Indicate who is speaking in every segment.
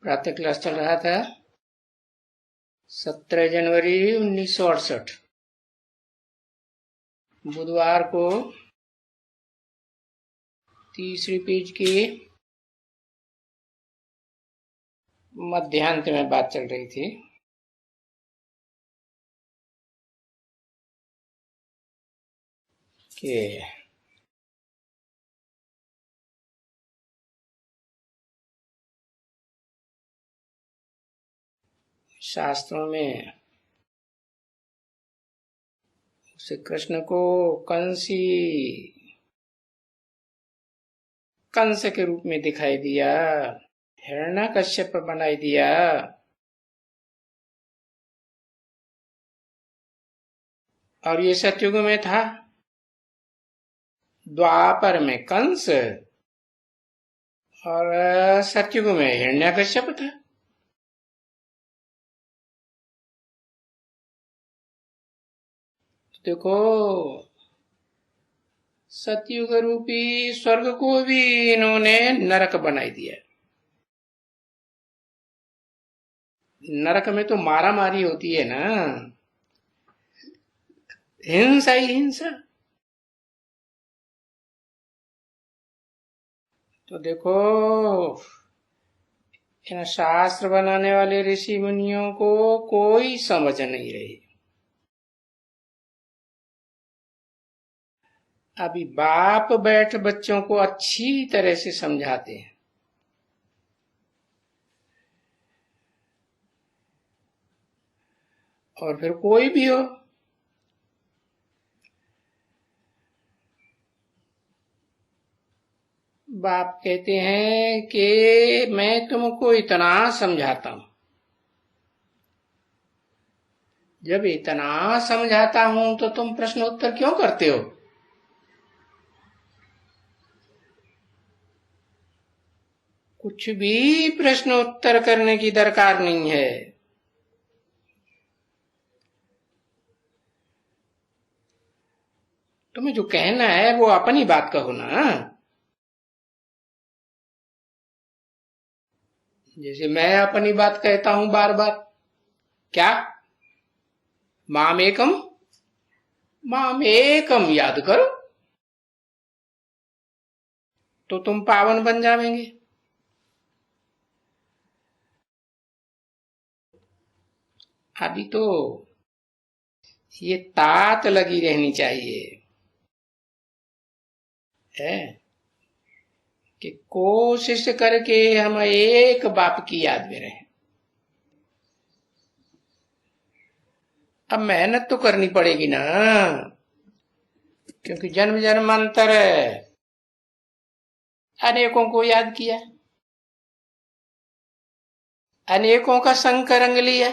Speaker 1: प्रातः क्लास चल रहा था 17 जनवरी 1968 बुधवार को तीसरी पेज की मध्यांत में बात चल रही थी। कि शास्त्रों में श्री कृष्ण को कंस के रूप में दिखाई दिया, हिरण्यकश्यप बनाई दिया, और ये सतयुग में था। द्वापर में कंस और सतयुग में हिरण्यकश्यप था। देखो, सतयुग रूपी स्वर्ग को भी इन्होंने नरक बनाई दिया। नरक में तो मारा मारी होती है ना, हिंसा ही हिंसा। तो देखो, इन शास्त्र बनाने वाले ऋषि मुनियों को कोई समझ नहीं रही। अभी बाप बैठ बच्चों को अच्छी तरह से समझाते हैं। और फिर कोई भी हो, बाप कहते हैं कि मैं तुमको इतना समझाता हूं, जब इतना समझाता हूं तो तुम प्रश्न उत्तर क्यों करते हो? कुछ भी प्रश्न उत्तर करने की दरकार नहीं है। तुम्हें जो कहना है वो अपनी बात कहो ना। जैसे मैं अपनी बात कहता हूं बार बार, क्या मामेकम मामेकम याद करो तो तुम पावन बन जाएंगे। अभी तो ये तात लगी रहनी चाहिए है कि कोशिश करके हम एक बाप की याद में रहें। अब मेहनत तो करनी पड़ेगी ना, क्योंकि जन्म जन्मांतर अनेकों को याद किया, अनेकों का संग का रंग लिया।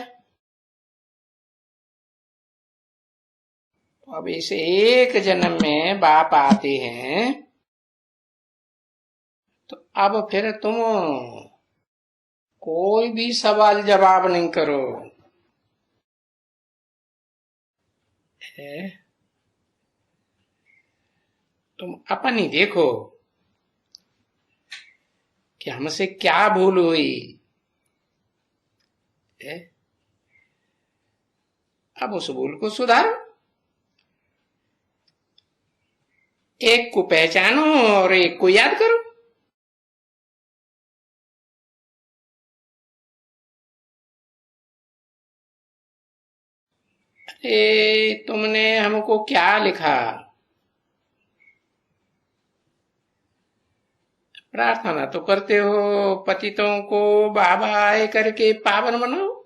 Speaker 1: अब इस एक जन्म में बाप आते हैं तो अब फिर तुम कोई भी सवाल जवाब नहीं करो है? तुम अपन ही देखो कि हमसे क्या भूल हुई है? अब उस भूल को सुधारो, एक को पहचानो और एक को याद करो। तुमने हमको क्या लिखा? प्रार्थना तो करते हो पतितों को बाबा आए करके पावन बनाओ।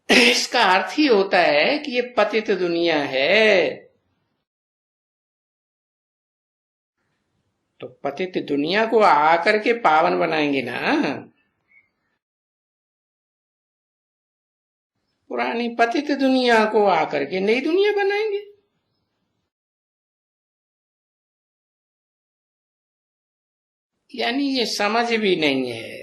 Speaker 1: इसका अर्थ ही होता है कि ये पतित दुनिया है, तो पतित दुनिया को आकर के पावन बनाएंगे ना। पुरानी पतित दुनिया को आकर के नई दुनिया बनाएंगे। यानी ये समझ भी नहीं है,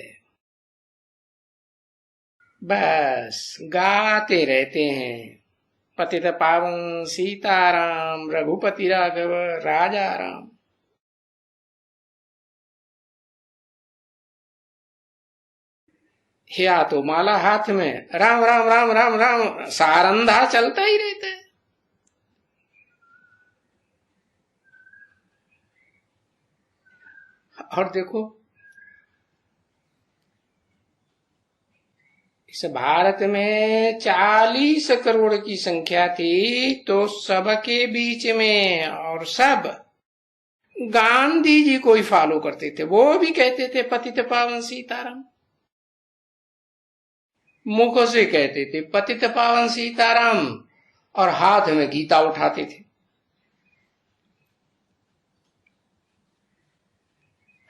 Speaker 1: बस गाते रहते हैं पतित पावन सीताराम रघुपति राघव राजा राम। या तो माला हाथ में, राम राम राम राम राम सारंधा चलता ही रहता है। और देखो इस भारत में 40 करोड़ की संख्या थी, तो सबके बीच में, और सब गांधी जी को ही फॉलो करते थे। वो भी कहते थे पतित पावन सीताराम, मुखों से कहते थे पतित पावन सीताराम, और हाथ में गीता उठाते थे।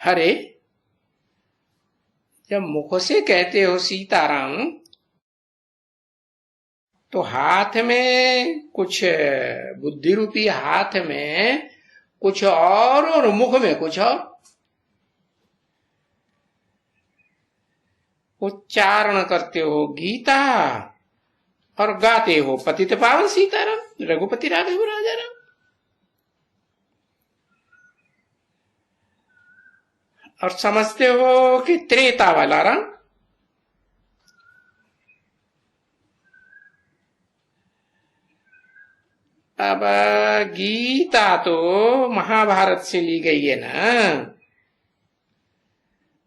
Speaker 1: अरे जब मुखों से कहते हो सीताराम, तो हाथ में कुछ, बुद्धि रूपी हाथ में कुछ और मुख में कुछ और। उच्चारण करते हो गीता और गाते हो पतित पावन सीताराम, रघुपति राघव राजा राम। और समझते हो कि त्रेता वाला राम। अब गीता तो महाभारत से ली गई है ना,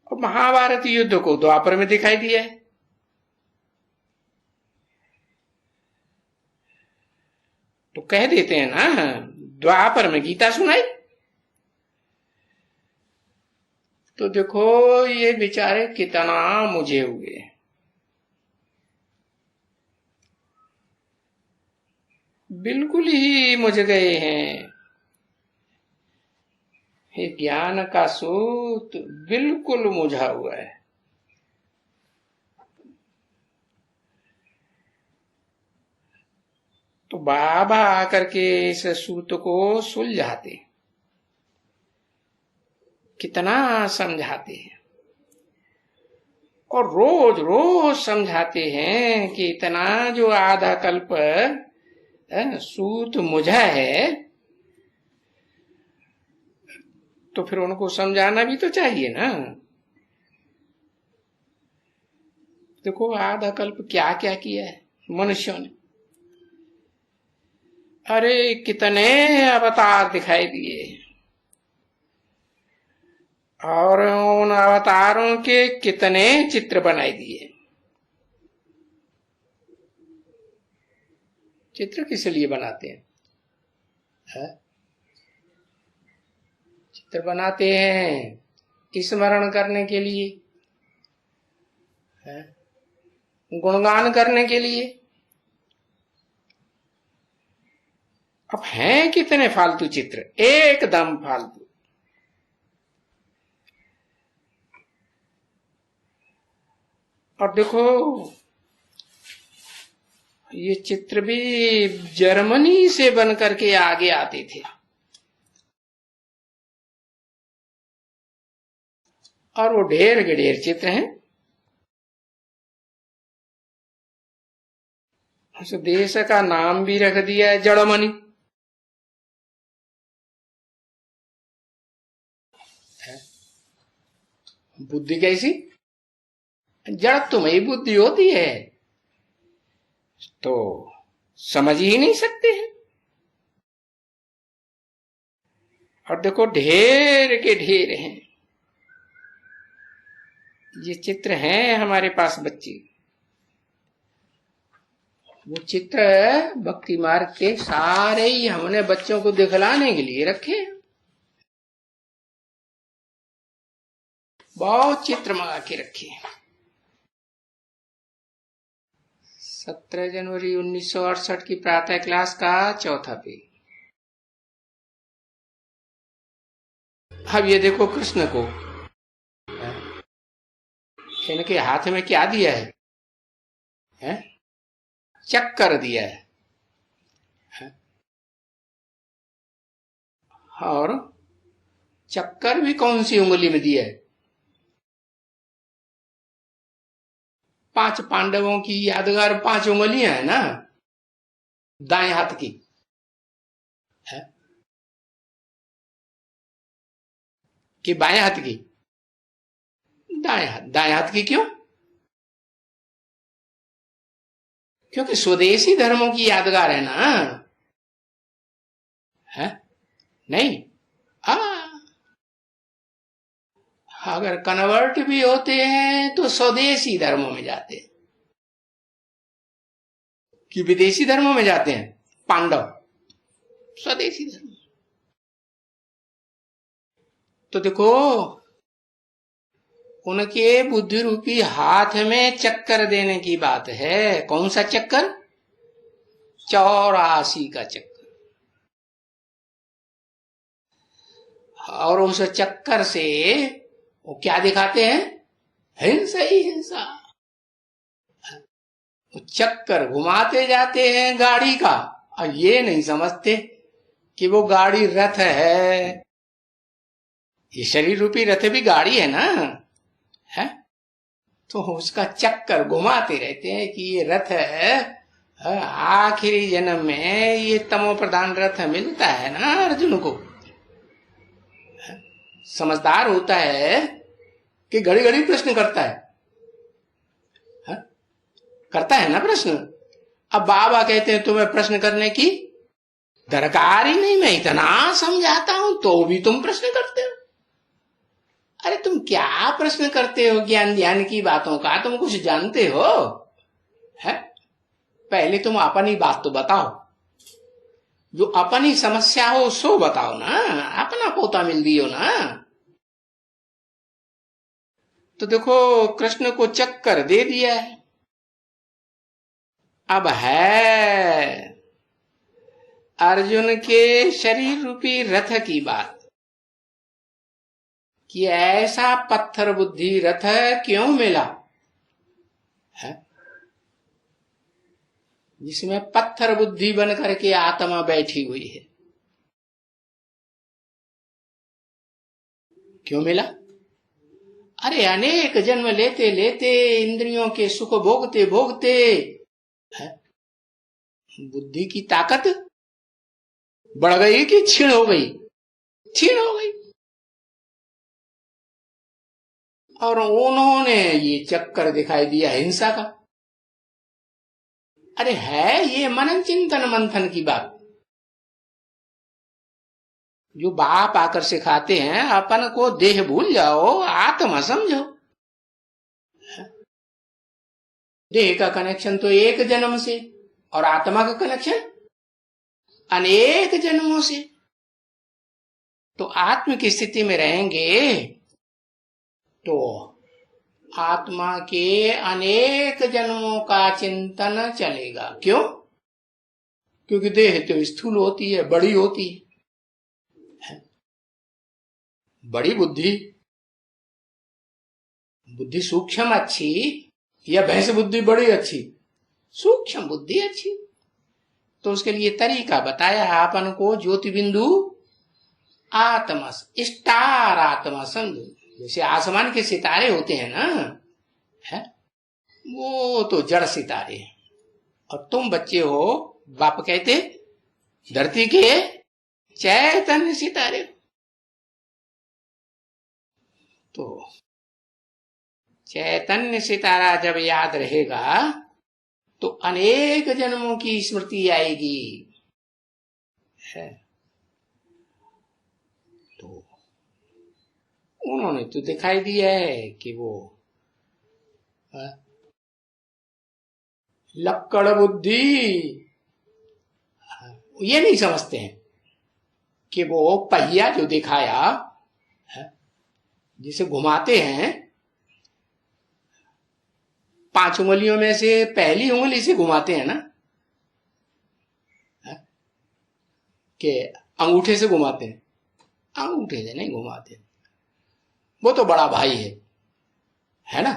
Speaker 1: और महाभारत युद्ध को द्वापर में दिखाई दिया है। तो कह देते हैं ना द्वापर में गीता सुनाई। तो देखो ये बेचारे कितना मुझे हुए, बिल्कुल ही मुझ गए हैं। ये ज्ञान का सूत बिल्कुल मुझा हुआ है। तो बाबा आकर के इस सूत को सुलझाते, कितना समझाते हैं, और रोज रोज समझाते हैं कि इतना जो आधा कल्प सूत मुझा है, तो फिर उनको समझाना भी तो चाहिए ना। देखो आधा कल्प क्या क्या किया है मनुष्यों ने। अरे कितने अवतार दिखाई दिए, और उन अवतारों के कितने चित्र बनाई दिए। चित्र किस लिए बनाते हैं? चित्र बनाते हैं स्मरण करने के लिए, गुणगान करने के लिए। अब हैं कितने फालतू चित्र, एकदम फालतू। और देखो ये चित्र भी जर्मनी से बन करके आगे आते थे, और वो ढेर के ढेर चित्र हैं। उस देश का नाम भी रख दिया है जर्मनी। बुद्धि कैसी, जड़ तुम्हें बुद्धि होती है तो समझ ही नहीं सकते हैं। और देखो ढेर के ढेर हैं ये चित्र हैं हमारे पास बच्चे। वो चित्र भक्ति मार्ग के सारे ही हमने बच्चों को दिखलाने के लिए रखे। बहुत चित्र मंगा के रखे। 17 जनवरी 1968 की प्रातः क्लास का चौथा पेज। अब ये देखो कृष्ण को, इनके हाथ में क्या दिया है? चक्कर दिया है। और चक्कर भी कौन सी उंगली में दिया है? 5 पांडवों की यादगार 5 उंगलियां है ना, दाएं हाथ की है कि बाएं हाथ की? दाएं हाथ की क्यों? क्योंकि स्वदेशी धर्मों की यादगार है ना, है नहीं? आ, अगर कन्वर्ट भी होते हैं तो स्वदेशी धर्मों में जाते हैं कि विदेशी धर्मों में जाते हैं? पांडव स्वदेशी धर्म। तो देखो, उनके बुद्धि रूपी हाथ में चक्कर देने की बात है। कौन सा चक्कर? 84 का चक्कर। और उस चक्कर से वो क्या दिखाते हैं? हिंसा ही हिंसा। चक्कर घुमाते जाते हैं गाड़ी का, और ये नहीं समझते कि वो गाड़ी रथ है। ये शरीर रूपी रथ भी गाड़ी है ना, है? तो उसका चक्कर घुमाते रहते हैं कि ये रथ है। आखिरी जन्म में ये तमो प्रधान रथ मिलता है ना अर्जुन को। समझदार होता है कि घड़ी घड़ी प्रश्न करता है, करता है ना प्रश्न। अब बाबा कहते हैं तुम्हें प्रश्न करने की दरकार ही नहीं, मैं इतना समझाता हूं तो भी तुम प्रश्न करते हो। अरे तुम क्या प्रश्न करते हो ज्ञान ध्यान की बातों का? तुम कुछ जानते हो? है? पहले तुम अपनी बात तो बताओ, जो अपनी समस्या हो सो बताओ ना, अपना पोता मिल दियो ना। तो देखो, कृष्ण को चक्कर दे दिया है। अब है अर्जुन के शरीर रूपी रथ की बात कि ऐसा पत्थर बुद्धि रथ क्यों मिला है, जिसमें पत्थर बुद्धि बन करके आत्मा बैठी हुई है। क्यों मिला? अरे अनेक जन्म लेते लेते, इंद्रियों के सुख भोगते भोगते, है? बुद्धि की ताकत बढ़ गई कि क्षीण हो गई? क्षीण हो गई। और उन्होंने ये चक्कर दिखाई दिया हिंसा का। अरे है ये मनन चिंतन मंथन की बात, जो बाप आकर सिखाते हैं अपन को देह भूल जाओ, आत्मा समझो। देह का कनेक्शन तो एक जन्म से, और आत्मा का कनेक्शन अनेक जन्मों से। तो आत्म की स्थिति में रहेंगे तो आत्मा के अनेक जन्मों का चिंतन चलेगा। क्यों? क्योंकि देह तो स्थूल होती है, बड़ी होती है। बड़ी बुद्धि, बुद्धि सूक्ष्म अच्छी या भैंस बुद्धि बड़ी अच्छी? सूक्ष्म बुद्धि अच्छी। तो उसके लिए तरीका बताया अपन को, ज्योति बिंदु आत्मा, स्टार आत्मा समझो। जैसे आसमान के सितारे होते हैं ना, है? वो तो जड़ सितारे हैं, और तुम बच्चे हो, बाप कहते धरती के चैतन्य सितारे। तो चैतन्य सितारा जब याद रहेगा तो अनेक जन्मों की स्मृति आएगी, है? तो उन्होंने तो दिखाई दिया है कि वो लक्कड़ बुद्धि, ये नहीं समझते हैं कि वो पहिया जो दिखाया है, जिसे घुमाते हैं, 5 उंगलियों में से पहली उंगली से घुमाते हैं ना, कि अंगूठे से घुमाते हैं? अंगूठे से नहीं घुमाते, वो तो बड़ा भाई है ना।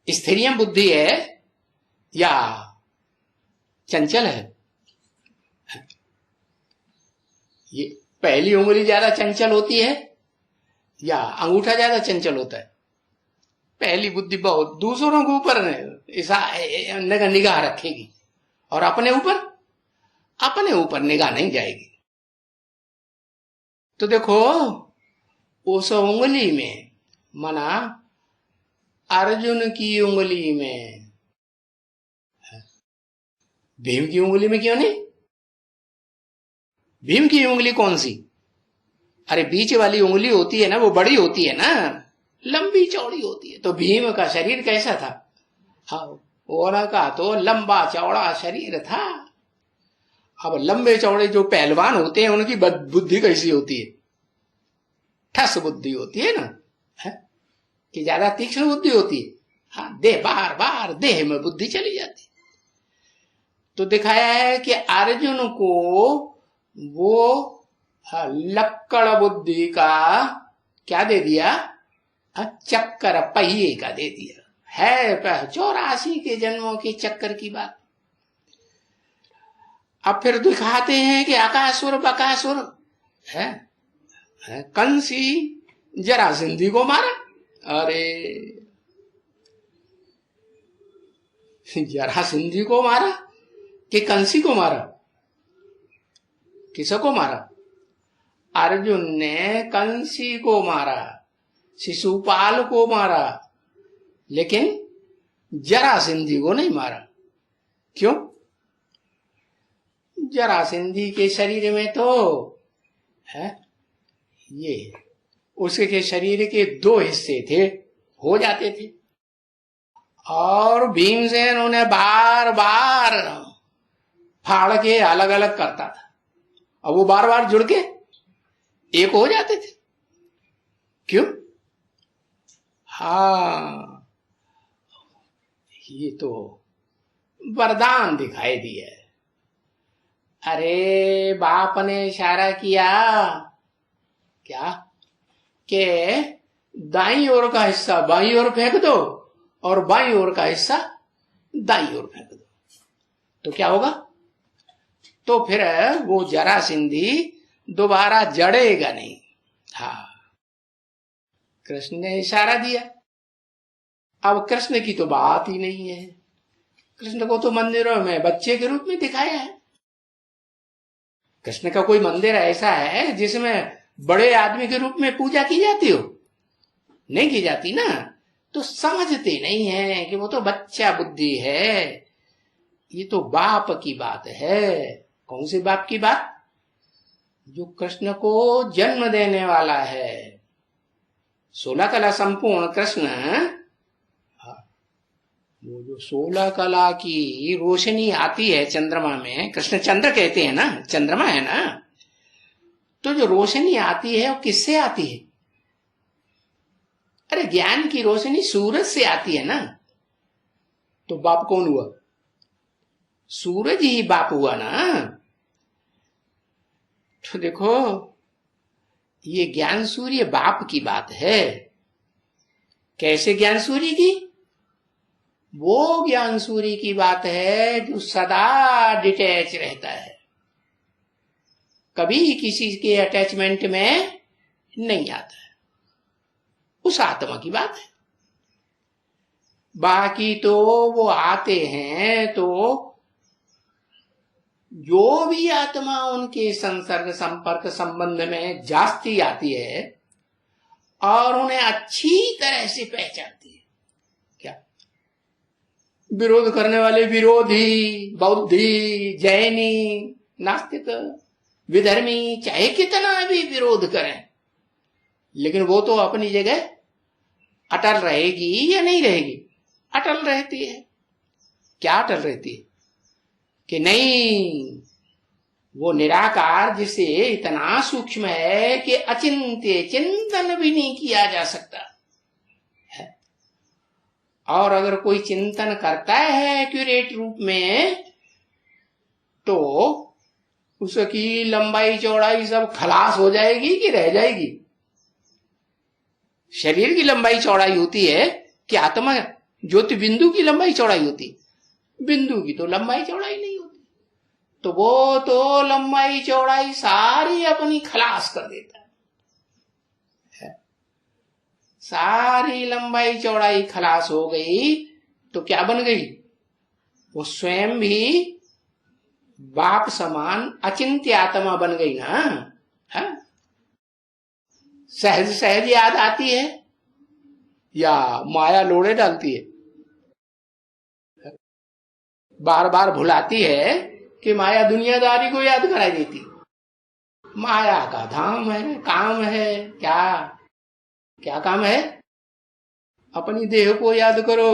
Speaker 1: स्थिरियम बुद्धि है या चंचल है? ये पहली उंगली ज्यादा चंचल होती है या अंगूठा ज्यादा चंचल होता है? पहली बुद्धि बहुत दूसरों के ऊपर निगाह रखेगी, और अपने ऊपर निगाह नहीं जाएगी। तो देखो, उस उंगली में, माना अर्जुन की उंगली में भीम की उंगली में क्यों नहीं? भीम की उंगली कौन सी? अरे बीच वाली उंगली होती है ना, वो बड़ी होती है ना, लंबी चौड़ी होती है। तो भीम का शरीर कैसा था? हाँ, उनका तो लंबा चौड़ा शरीर था। अब लंबे चौड़े जो पहलवान होते हैं उनकी बुद्धि कैसी होती है? ठस बुद्धि होती है ना, है? कि ज्यादा तीक्ष्ण बुद्धि होती है। हाँ, देह बार बार देह में बुद्धि चली जाती। तो दिखाया है कि अर्जुन को वो लक्कड़ बुद्धि का क्या दे दिया? चक्कर पहिए का दे दिया है। 84 के जन्मों के चक्कर की बात। अब फिर दिखाते हैं कि अकासुर बकासुर है, कंसी जरासंधी को मारा। अरे जरासंधी को मारा कि कंसी को मारा? किसको मारा? अर्जुन ने कंसी को मारा, शिशुपाल को मारा, लेकिन जरासंधी को नहीं मारा। क्यों? जरासंधी के शरीर में तो है ये, उसके शरीर के 2 हिस्से थे, हो जाते थे, और भीमसेन उन्हें बार बार फाड़ के अलग अलग करता था। अब वो बार बार जुड़ के एक हो जाते थे। क्यों? हाँ, ये तो वरदान दिखाई दिया है। अरे बाप ने इशारा किया क्या कि दाईं ओर का हिस्सा बाईं ओर फेंक दो और बाईं ओर का हिस्सा दाईं ओर फेंक दो, तो क्या होगा? तो फिर वो जरासंधी दोबारा जड़ेगा नहीं। हाँ, कृष्ण ने इशारा दिया। अब कृष्ण की तो बात ही नहीं है। कृष्ण को तो मंदिरों में बच्चे के रूप में दिखाया है। कृष्ण का कोई मंदिर ऐसा है जिसमें बड़े आदमी के रूप में पूजा की जाती हो? नहीं की जाती ना। तो समझते नहीं है कि वो तो बच्चा बुद्धि है। ये तो बाप की बात है। कौन सी बाप की बात? जो कृष्ण को जन्म देने वाला है। 16 कला संपूर्ण कृष्ण, वो जो 16 कला की रोशनी आती है चंद्रमा में, कृष्ण चंद्र कहते हैं ना, चंद्रमा है ना, तो जो रोशनी आती है वो किससे आती है? अरे ज्ञान की रोशनी सूरज से आती है ना। तो बाप कौन हुआ? सूरज ही बाप हुआ ना। तो देखो, ये ज्ञान सूर्य बाप की बात है। कैसे ज्ञान सूर्य की? वो ज्ञान सूर्य की बात है जो सदा डिटैच रहता है, कभी किसी के अटैचमेंट में नहीं आता है। उस आत्मा की बात है। बाकी तो वो आते हैं तो जो भी आत्मा उनके संसर्ग संपर्क संबंध में जास्ती आती है और उन्हें अच्छी तरह से पहचानती है। क्या? विरोध करने वाले विरोधी, बौद्धि, जैनी, नास्तिक, विधर्मी चाहे कितना भी विरोध करें, लेकिन वो तो अपनी जगह अटल रहेगी या नहीं रहेगी? अटल रहती है। क्या अटल रहती है? कि नहीं, वो निराकार जिसे इतना सूक्ष्म है कि अचिंत्य चिंतन भी नहीं किया जा सकता है। और अगर कोई चिंतन करता है एक्यूरेट रूप में तो उसकी लंबाई चौड़ाई सब खलास हो जाएगी कि रह जाएगी? शरीर की लंबाई चौड़ाई होती है कि आत्मा ज्योति बिंदु की लंबाई चौड़ाई होती? बिंदु की तो लंबाई चौड़ाई नहीं होती। तो वो तो लंबाई चौड़ाई सारी अपनी खलास कर देता है। सारी लंबाई चौड़ाई खलास हो गई तो क्या बन गई? वो स्वयं भी बाप समान अचिंत्य आत्मा बन गई ना। है? सहज सहज याद आती है या माया लोड़े डालती है? बार बार भुलाती है कि माया दुनियादारी को याद करा देती। माया का धाम है, काम है क्या? क्या काम है? अपनी देह को याद करो,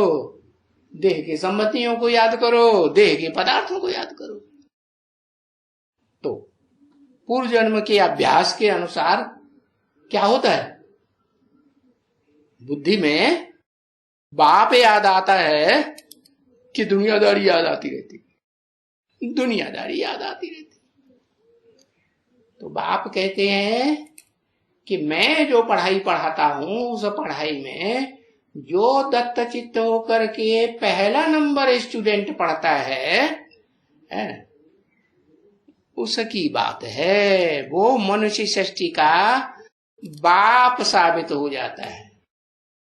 Speaker 1: देह के संबंधियों को याद करो, देह के पदार्थों को याद करो। तो पूर्व जन्म के अभ्यास के अनुसार क्या होता है? बुद्धि में बाप याद आता है कि दुनियादारी याद आती रहती, दुनियादारी याद आती रहती। तो बाप कहते हैं कि मैं जो पढ़ाई पढ़ाता हूं उस पढ़ाई में जो दत्त चित्त होकर के पहला नंबर स्टूडेंट पढ़ता है, उसकी बात है। वो मनुष्य सृष्टि का बाप साबित हो जाता है,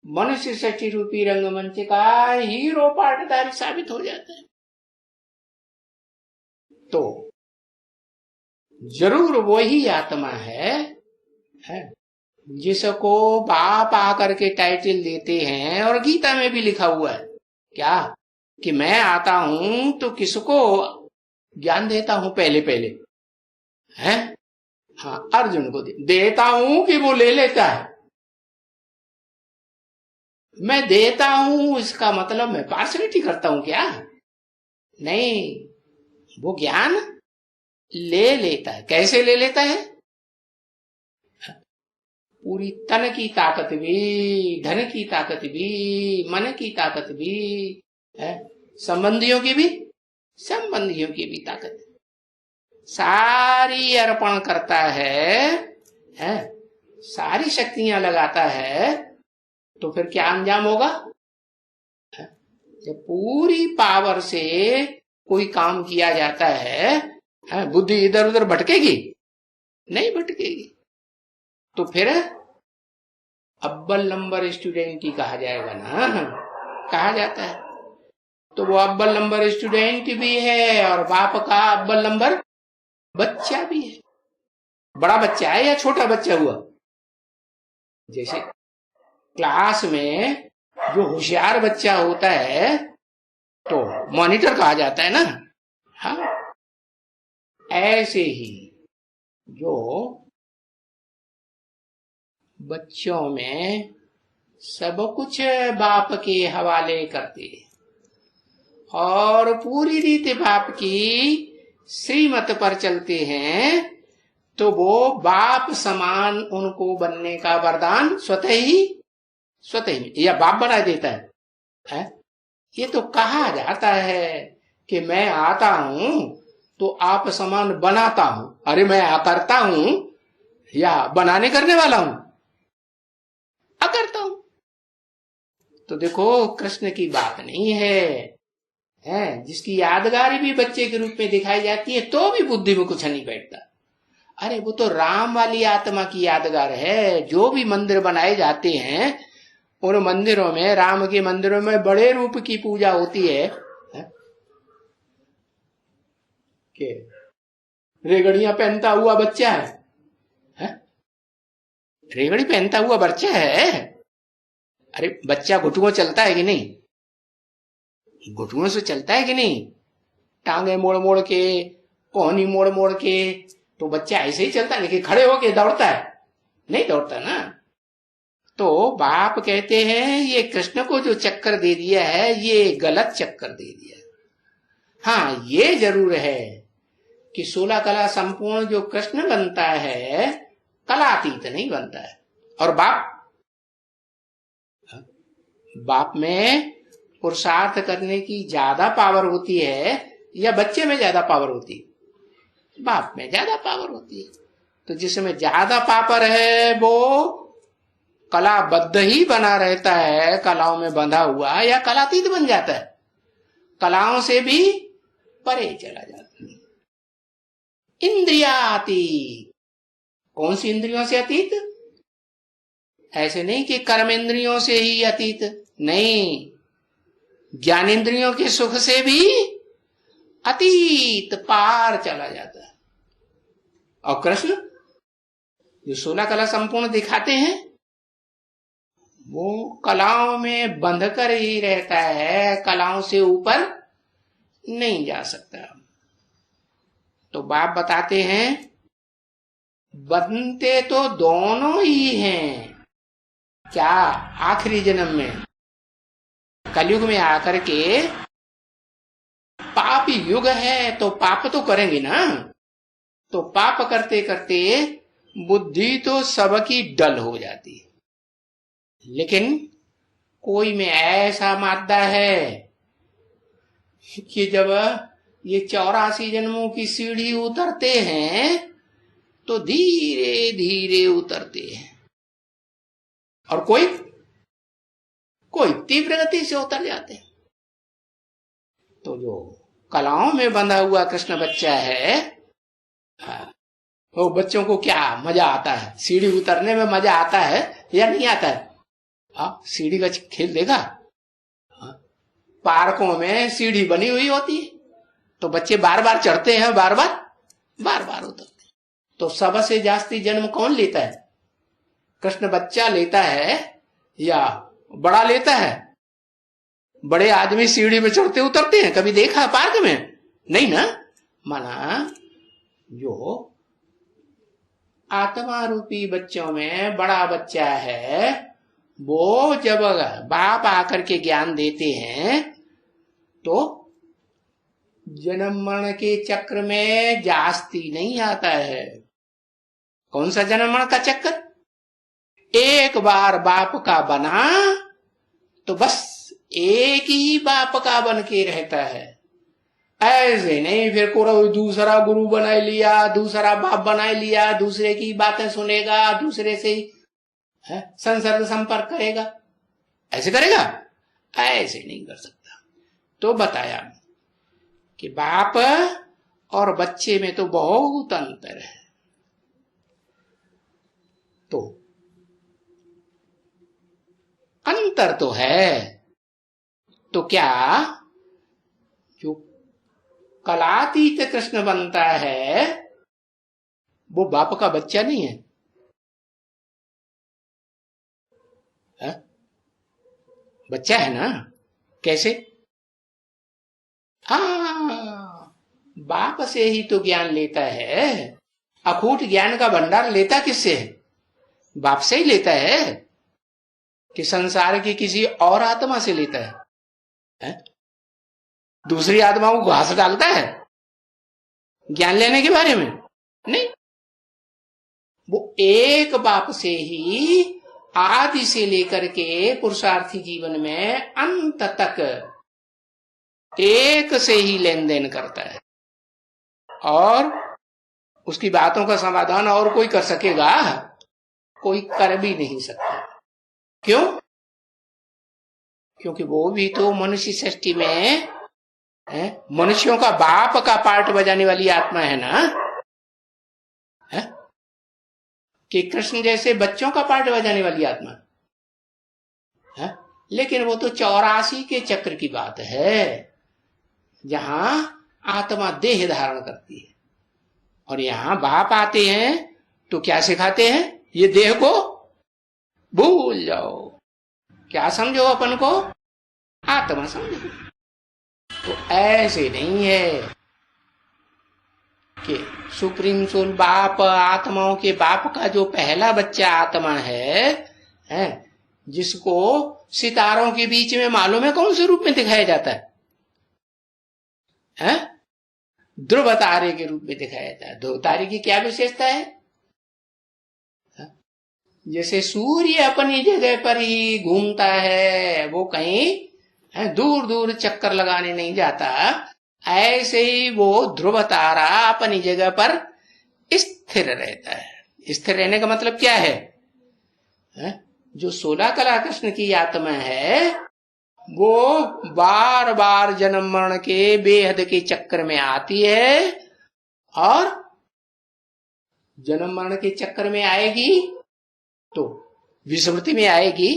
Speaker 1: मनुष्य सृष्टि रूपी रंगमंच का हीरो पार्टदार साबित हो जाता है। तो जरूर वही आत्मा है जिसको बाप आकर के टाइटल देते हैं। और गीता में भी लिखा हुआ है क्या कि मैं आता हूं तो किसको ज्ञान देता हूं? पहले पहले है, हाँ, अर्जुन को देता हूं कि वो ले लेता है? मैं देता हूं इसका मतलब मैं पार्शलिटी करता हूं क्या? नहीं, वो ज्ञान ले लेता है। कैसे ले लेता है? पूरी तन की ताकत भी, धन की ताकत भी, मन की ताकत भी है, संबंधियों की भी, संबंधियों की भी ताकत सारी अर्पण करता है, सारी शक्तियां लगाता है। तो फिर क्या अंजाम होगा? जब पूरी पावर से कोई काम किया जाता है, बुद्धि इधर उधर भटकेगी? नहीं भटकेगी। तो फिर अव्वल नंबर स्टूडेंट ही कहा जाएगा ना, कहा जाता है। तो वो अव्वल नंबर स्टूडेंट भी है और बाप का अव्वल नंबर बच्चा भी है। बड़ा बच्चा है या छोटा बच्चा हुआ? जैसे क्लास में जो होशियार बच्चा होता है तो मॉनिटर कहा जाता है ना, हाँ, ऐसे ही जो बच्चों में सब कुछ बाप के हवाले करते और पूरी रीति बाप की श्रीमत पर चलते हैं, तो वो बाप समान उनको बनने का वरदान स्वतः ही या बाप बना देता है? ये तो कहा जाता है कि मैं आता हूं तो आप समान बनाता हूं। अरे मैं करता हूं या बनाने करने वाला हूं? करता हूं। तो देखो कृष्ण की बात नहीं है, जिसकी यादगारी भी बच्चे के रूप में दिखाई जाती है तो भी बुद्धि में कुछ नहीं बैठता। अरे वो तो राम वाली आत्मा की यादगार है। जो भी मंदिर बनाए जाते हैं उन मंदिरों में, राम के मंदिरों में बड़े रूप की पूजा होती है कि रेगड़ियां पहनता हुआ बच्चा है, रेगड़ी पहनता हुआ बच्चा है। अरे बच्चा घुटुओं चलता है कि नहीं? घुटुओं से चलता है कि नहीं? टांगे मोड़ मोड़ के, कोहनी मोड़ मोड़ के, तो बच्चा ऐसे ही चलता है, लेकिन खड़े होके दौड़ता है? नहीं दौड़ता ना। तो बाप कहते हैं ये कृष्ण को जो चक्कर दे दिया है ये गलत चक्कर दे दिया। हाँ, ये जरूर है कि 16 कला संपूर्ण जो कृष्ण बनता है कलातीत नहीं बनता है। और बाप में पुरुषार्थ करने की ज्यादा पावर होती है या बच्चे में ज्यादा पावर होती है? बाप में ज्यादा पावर होती है। तो जिसमें ज्यादा पावर है वो कलाबद्ध ही बना रहता है, कलाओं में बंधा हुआ, या कलातीत बन जाता है, कलाओं से भी परे चला जाता है। इंद्रियातीत। कौन सी इंद्रियों से अतीत? ऐसे नहीं कि कर्मेंद्रियों से ही अतीत, नहीं, ज्ञानेंद्रियों के सुख से भी अतीत, पार चला जाता है। और कृष्ण जो 16 कला संपूर्ण दिखाते हैं वो कलाओं में बंध कर ही रहता है, कलाओं से ऊपर नहीं जा सकता। तो बाप बताते हैं बनते तो दोनों ही हैं। क्या? आखिरी जन्म में कलयुग में आकर के, पाप युग है तो पाप तो करेंगे ना। तो पाप करते करते बुद्धि तो सबकी डल हो जाती है। लेकिन कोई में ऐसा मादा है कि जब ये 84 जन्मों की सीढ़ी उतरते हैं तो धीरे धीरे उतरते हैं, और कोई तीव्र गति से उतर जाते हैं। तो जो कलाओं में बंधा हुआ कृष्ण बच्चा है, वो बच्चों को क्या मजा आता है? सीढ़ी उतरने में मजा आता है या नहीं आता है? सीढ़ी का खेल देखा? पार्कों में सीढ़ी बनी हुई होती है तो बच्चे बार बार चढ़ते हैं, बार बार उतरते हैं। तो सबसे जास्ती जन्म कौन लेता है? कृष्ण बच्चा लेता है या बड़ा लेता है? बड़े आदमी सीढ़ी में चढ़ते उतरते हैं, कभी देखा पार्क में? नहीं ना। माना जो आत्मा रूपी बच्चों में बड़ा बच्चा है, वो जब बाप आकर के ज्ञान देते हैं तो जन्म मरण के चक्र में जास्ती नहीं आता है। कौन सा जन्म मरण का चक्र? एक बार बाप का बना तो बस एक ही बाप का बन के रहता है। ऐसे नहीं फिर कोई दूसरा गुरु बना लिया, दूसरा बाप बना लिया, दूसरे की बातें सुनेगा, दूसरे से ही संसर्ग संपर्क करेगा। ऐसे करेगा? ऐसे नहीं कर सकता। तो बताया कि बाप और बच्चे में तो बहुत अंतर है। तो अंतर तो है, तो क्या जो कलातीत कृष्ण बनता है वो बाप का बच्चा नहीं है? बच्चा है ना। कैसे? बाप से ही तो ज्ञान लेता है। अखूट ज्ञान का भंडार लेता किससे है? बाप से ही लेता है कि संसार की किसी और आत्मा से लेता है? दूसरी आत्माओं को घास डालता है ज्ञान लेने के बारे में? नहीं। वो एक बाप से ही आदि से लेकर के पुरुषार्थी जीवन में अंत तक एक से ही लेन देन करता है, और उसकी बातों का समाधान और कोई कर सकेगा? कोई कर भी नहीं सकता। क्यों? क्योंकि वो भी तो मनुष्य सृष्टि में मनुष्यों का बाप का पार्ट बजाने वाली आत्मा है ना। कि कृष्ण जैसे बच्चों का पार्ट बजाने वाली आत्मा है। लेकिन वो तो 84 के चक्र की बात है, जहां आत्मा देह धारण करती है, और यहां बाप आते हैं तो क्या सिखाते हैं? ये देह को भूल जाओ। क्या समझो अपन को? आत्मा समझो। तो ऐसे नहीं है कि सुप्रीम सोल बाप, आत्माओं के बाप का जो पहला बच्चा आत्मा है, जिसको सितारों के बीच में मालूम है कौन से रूप में दिखाया जाता है? ध्रुव तारे के रूप में दिखाया जाता है। ध्रुव तारे की क्या विशेषता है? जैसे सूर्य अपनी जगह पर ही घूमता है, वो कहीं दूर दूर चक्कर लगाने नहीं जाता, ऐसे ही वो ध्रुव तारा अपनी जगह पर स्थिर रहता है। स्थिर रहने का मतलब क्या है? जो 16 कला कृष्ण की आत्मा है वो बार बार जन्म मरण के बेहद के चक्कर में आती है, और जन्म मरण के चक्कर में आएगी तो विस्मृति में आएगी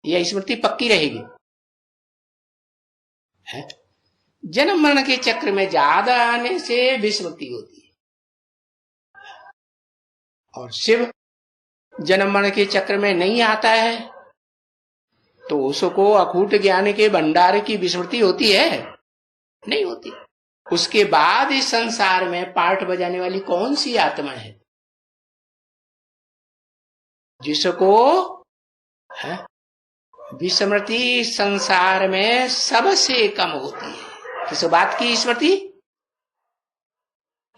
Speaker 1: या स्मृति पक्की रहेगी? जन्म मरण के चक्र में ज्यादा आने से विस्मृति होती है, और शिव जन्म मरण के चक्र में नहीं आता है तो उसको अखूट ज्ञान के भंडार की विस्मृति होती है? नहीं होती। उसके बाद इस संसार में पार्ट बजाने वाली कौन सी आत्मा है जिसको है विस्मृति संसार में सबसे कम होती है। किस बात की स्मृति?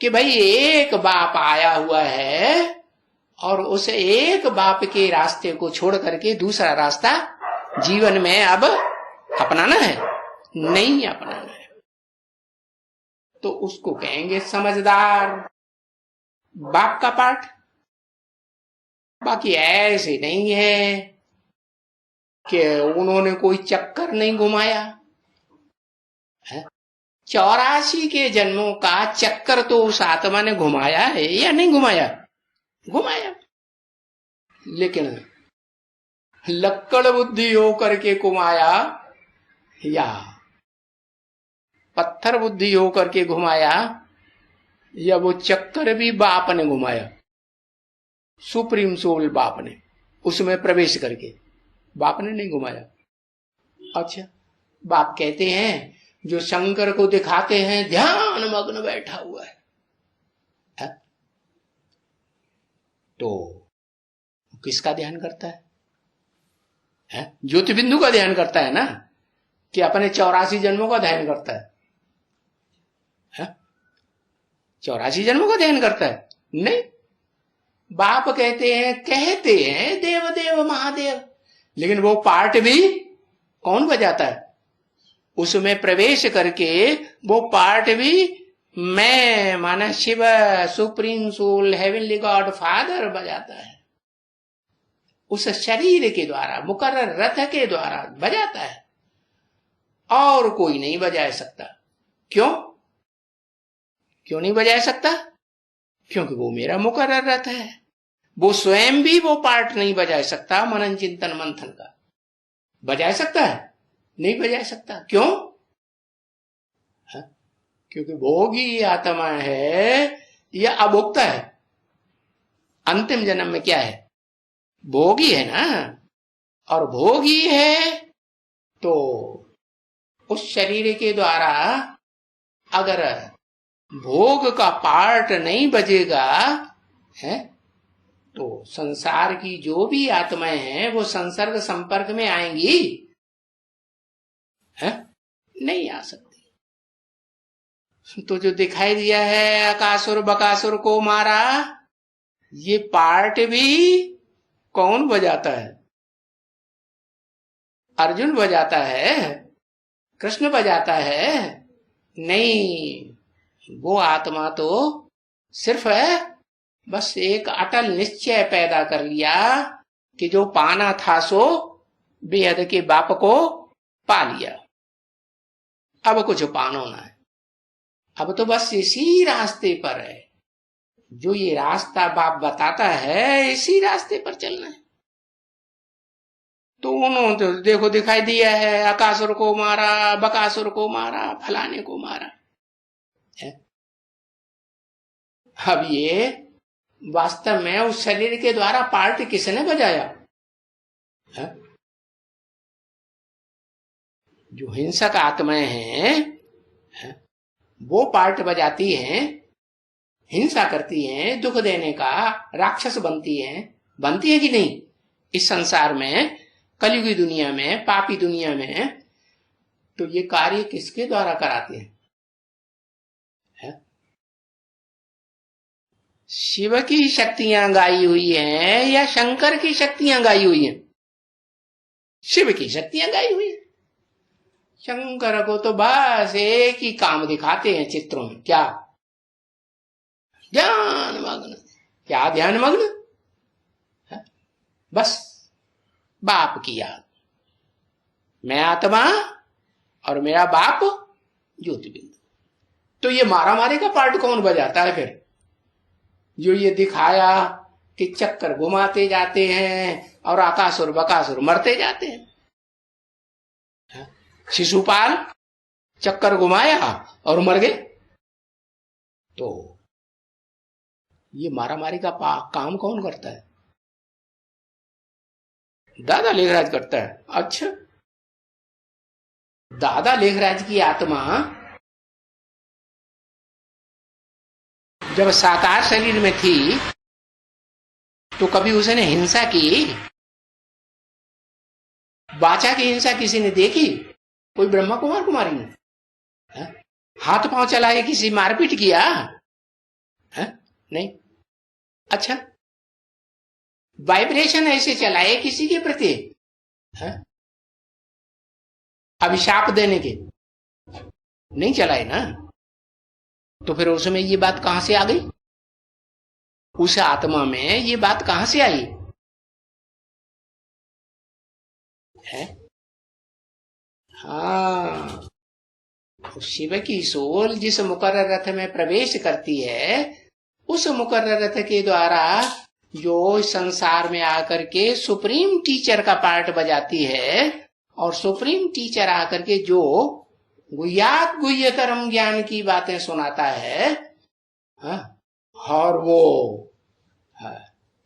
Speaker 1: कि भाई एक बाप आया हुआ है और उस एक बाप के रास्ते को छोड़ करके दूसरा रास्ता जीवन में अब अपनाना है, नहीं अपनाना है, तो उसको कहेंगे समझदार बाप का पाठ। बाकी ऐसे नहीं है कि उन्होंने कोई चक्कर नहीं घुमाया है। 84 के जन्मों का चक्कर तो उस आत्मा ने घुमाया है या नहीं घुमाया? घुमाया। लेकिन लक्कड़ बुद्धि होकर के घुमाया या पत्थर बुद्धि होकर के घुमाया या वो चक्कर भी बाप ने घुमाया, सुप्रीम सोल बाप ने उसमें प्रवेश करके, बाप ने नहीं घुमाया। अच्छा, बाप कहते हैं जो शंकर को दिखाते हैं ध्यान मग्न बैठा हुआ है, तो किसका ध्यान करता है? ज्योति बिंदु का ध्यान करता है ना, कि अपने 84 जन्मों का ध्यान करता है? 84 जन्मों का ध्यान करता है? नहीं। बाप कहते हैं देव देव महादेव, लेकिन वो पार्ट भी कौन बजाता है? उसमें प्रवेश करके वो पार्ट भी मैं माना Shiv supreme soul heavenly God father बजाता है, उस शरीर के द्वारा मुकर्रर रथ के द्वारा बजाता है, और कोई नहीं बजा सकता। क्यों नहीं बजा सकता? क्योंकि वो मेरा मुकर्रर रथ है। वो स्वयं भी वो पार्ट नहीं बजा सकता। मनन चिंतन मंथन का बजा सकता है? नहीं बजा सकता। क्यों? क्योंकि भोगी आत्मा है या अभोक्ता है? अंतिम जन्म में क्या है? भोगी है ना। और भोगी है तो उस शरीर के द्वारा अगर भोग का पार्ट नहीं बजेगा है तो संसार की जो भी आत्माएं हैं वो संसर्ग संपर्क में आएंगी है? नहीं आ सकती। तो जो दिखाई दिया है अकासुर बकासुर को मारा, ये पार्ट भी कौन बजाता है? अर्जुन बजाता है? कृष्ण बजाता है? नहीं, वो आत्मा तो सिर्फ है बस एक अटल निश्चय पैदा कर लिया कि जो पाना था सो बेहद के बाप को पा लिया, अब कुछ पाना ना है। अब तो बस इसी रास्ते पर है, जो ये रास्ता बाप बताता है इसी रास्ते पर चलना है। तो उन्होंने तो देखो दिखाई दिया है, अकासुर को मारा, बकासुर को मारा, फलाने को मारा है। अब ये वास्तव में उस शरीर के द्वारा पार्ट किसने बजाया है? जो हिंसक आत्माएं हैं है? वो पार्ट बजाती हैं, हिंसा करती हैं, दुख देने का राक्षस बनती हैं कि नहीं? इस संसार में, कलयुगी दुनिया में, पापी दुनिया में, तो ये कार्य किसके द्वारा कराते हैं? शिव की शक्तियां गाई हुई हैं या शंकर की शक्तियां गाई हुई हैं? शिव की शक्तियां गाई हुई है। शंकर को तो बस एक ही काम दिखाते हैं चित्रों में, क्या? ध्यान मग्न। क्या ध्यान मग्न? बस बाप की याद, मैं आत्मा और मेरा बाप ज्योति बिंदु। तो ये मारा मारी का पार्ट कौन बजाता है फिर? जो ये दिखाया कि चक्कर घुमाते जाते हैं और आकासुर बकासुर मरते जाते हैं। शिशुपाल चक्कर घुमाया और मर गए। तो ये मारामारी का काम कौन करता है? दादा लेखराज करता है। अच्छा, दादा लेखराज की आत्मा जब साकार शरीर में थी तो कभी उसने हिंसा की? बाचा की हिंसा किसी ने देखी? कोई ब्रह्मा कुमार कुमारी ने? है? हाथ पांव चलाए, किसी मारपीट किया? है? नहीं। अच्छा, वाइब्रेशन ऐसे चलाए किसी के प्रति? है? अभिशाप देने के? नहीं चलाए ना। तो फिर उसमें ये बात कहां से आ गई? उस आत्मा में ये बात कहां से आई है? हाँ, शिव की सोल जिस मुकर्रर रथ में प्रवेश करती है, उस मुकर्रर रथ के द्वारा जो संसार में आकर के सुप्रीम टीचर का पार्ट बजाती है, और सुप्रीम टीचर आकर के जो गुह्यात गुह्य कर्म ज्ञान की बातें सुनाता है, और वो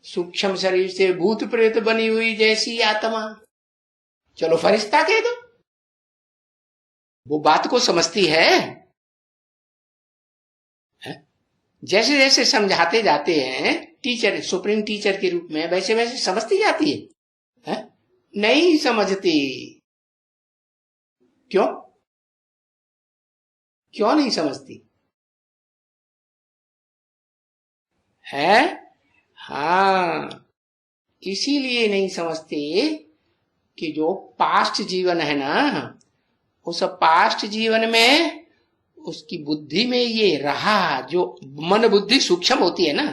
Speaker 1: सूक्ष्म शरीर से भूत प्रेत बनी हुई जैसी आत्मा, चलो फरिश्ता कह दो, वो बात को समझती है? जैसे जैसे समझाते जाते हैं टीचर, सुप्रीम टीचर के रूप में, वैसे वैसे समझती जाती है? नहीं समझती। क्यों? क्यों नहीं समझती है? हाँ, इसीलिए नहीं समझती कि जो पास्ट जीवन है ना, उस पास्ट जीवन में उसकी बुद्धि में ये रहा, जो मन बुद्धि सूक्ष्म होती है ना,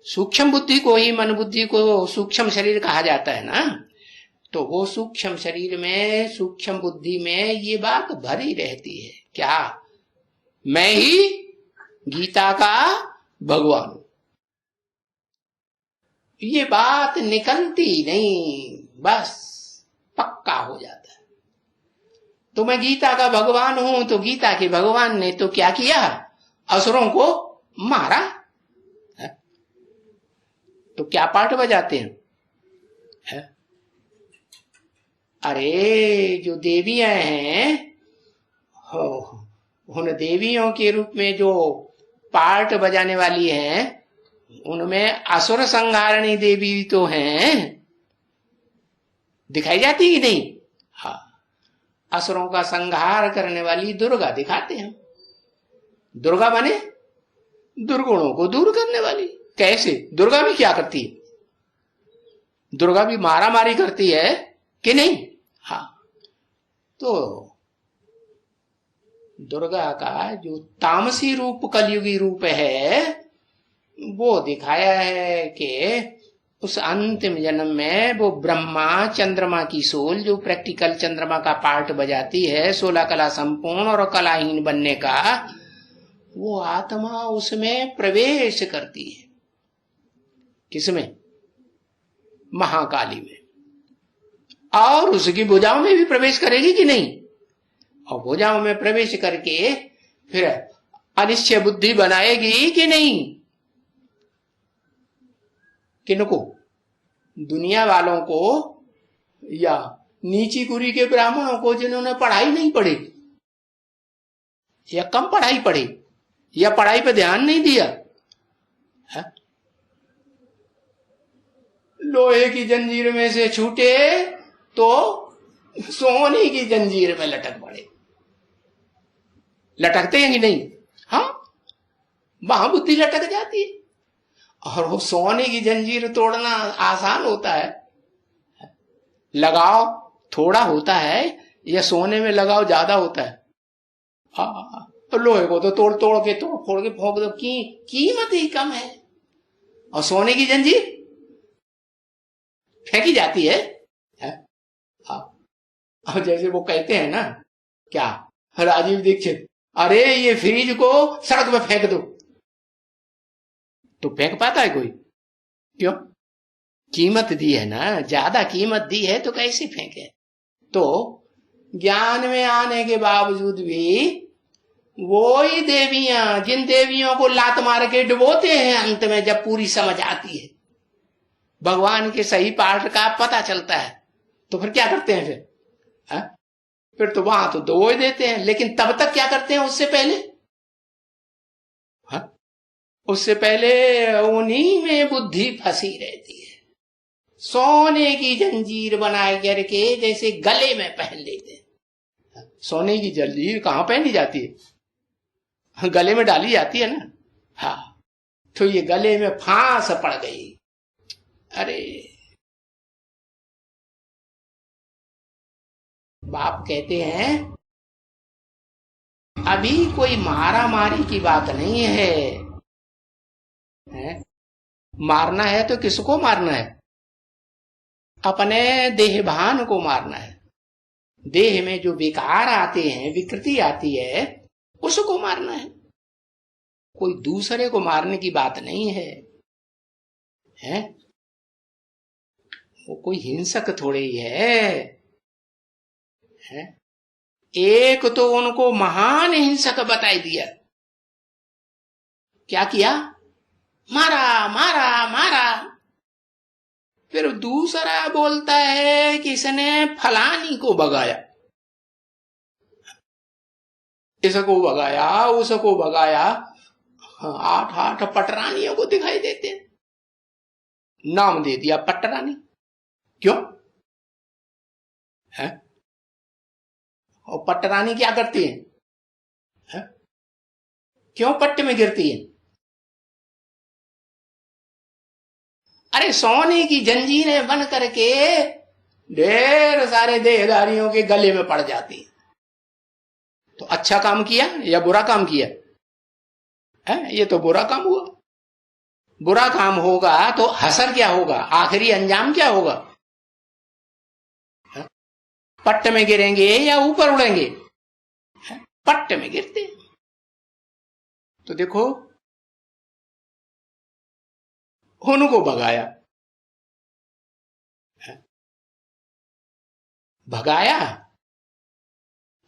Speaker 1: सूक्ष्म बुद्धि को ही मन बुद्धि को सूक्ष्म शरीर कहा जाता है ना, तो वो सूक्ष्म शरीर में, सूक्ष्म बुद्धि में ये बात भरी रहती है। क्या मैं ही गीता का भगवान हूं? ये बात निकलती नहीं, बस पक्का हो जाता है। तो मैं गीता का भगवान हूं, तो गीता के भगवान ने तो क्या किया? असुरों को मारा है? तो क्या पाठ बजाते हैं? है? अरे जो देवियां हैं, उन देवियों के रूप में जो पाठ बजाने वाली हैं, उनमें असुर संहारणी देवी तो हैं, दिखाई जाती कि नहीं? हाँ, असुरों का संहार करने वाली दुर्गा दिखाते हैं। दुर्गा माने दुर्गुणों को दूर करने वाली। कैसे? दुर्गा भी क्या करती है? दुर्गा भी मारा मारी करती है कि नहीं? हाँ, तो दुर्गा का जो तामसी रूप, कलयुगी रूप है, वो दिखाया है कि उस अंतिम जन्म में वो ब्रह्मा चंद्रमा की सोल, जो प्रैक्टिकल चंद्रमा का पार्ट बजाती है, 16 कला संपूर्ण और कलाहीन बनने का, वो आत्मा उसमें प्रवेश करती है। किसमें? महाकाली में। और उसकी भुजाओं में भी प्रवेश करेगी कि नहीं? और भुजाओं में प्रवेश करके फिर अनिश्चय बुद्धि बनाएगी कि नहीं? किनको? दुनिया वालों को या नीची कुरी के ब्राह्मणों को, जिन्होंने पढ़ाई नहीं पढ़ी या कम पढ़ाई पढ़ी या पढ़ाई पे ध्यान नहीं दिया है? लोहे की जंजीर में से छूटे तो सोने की जंजीर में लटक पड़े। लटकते हैं कि नहीं? हाँ, वहां बुद्धि लटक जाती है। और वो सोने की जंजीर तोड़ना आसान होता है? लगाव थोड़ा होता है या सोने में लगाव ज्यादा होता है? तो लोहे को तो तोड़ तोड़ के, तोड़ फोड़ के फोड़ दो, कीमत ही कम है। और सोने की जंजीर फेंकी जाती है? अब जैसे वो कहते हैं ना, क्या राजीव दीक्षित, अरे ये फ्रिज को सड़क पे फेंक दो, तो फेंक पाता है कोई? क्यों? कीमत दी है ना, ज्यादा कीमत दी है तो कैसे फेंके? तो ज्ञान में आने के बावजूद भी वो ही देवियां, जिन देवियों को लात मार के डुबोते हैं, अंत में जब पूरी समझ आती है, भगवान के सही पाठ का पता चलता है, तो फिर क्या करते हैं? फिर तो वहां तो दो ही देते हैं, लेकिन तब तक क्या करते हैं? उससे पहले उससे पहले उन्हीं में बुद्धि फंसी रहती है। सोने की जंजीर बनाए करके जैसे गले में पहन लेते हैं। सोने की जंजीर कहां पहनी जाती है? गले में डाली जाती है ना। हाँ, तो ये गले में फांस पड़ गई। अरे बाप कहते हैं अभी कोई मारा मारी की बात नहीं है? मारना है तो किसको मारना है? अपने देहभान को मारना है। देह में जो विकार आते हैं, विकृति आती है, उसको मारना है। कोई दूसरे को मारने की बात नहीं है? वो कोई हिंसक थोड़े ही है? एक तो उनको महान हिंसक बताई दिया। क्या किया? मारा मारा मारा। फिर दूसरा बोलता है कि इसने फलानी को भगाया, इसको भगाया, उसको भगाया। 8 पटरानियों को दिखाई देते हैं, नाम दे दिया पटरानी। क्यों है? और पटरानी क्या करती है? क्यों पट्ट में गिरती है? अरे सोने की जंजीरें बन करके ढेर सारे देहधारियों के गले में पड़ जाती है। तो अच्छा काम किया या बुरा काम किया? ये तो बुरा काम हुआ। बुरा काम होगा तो असर क्या होगा? आखिरी अंजाम क्या होगा? पट्ट में गिरेंगे या ऊपर उड़ेंगे? पट्ट में गिरते। तो देखो, उनको भगाया, भगाया।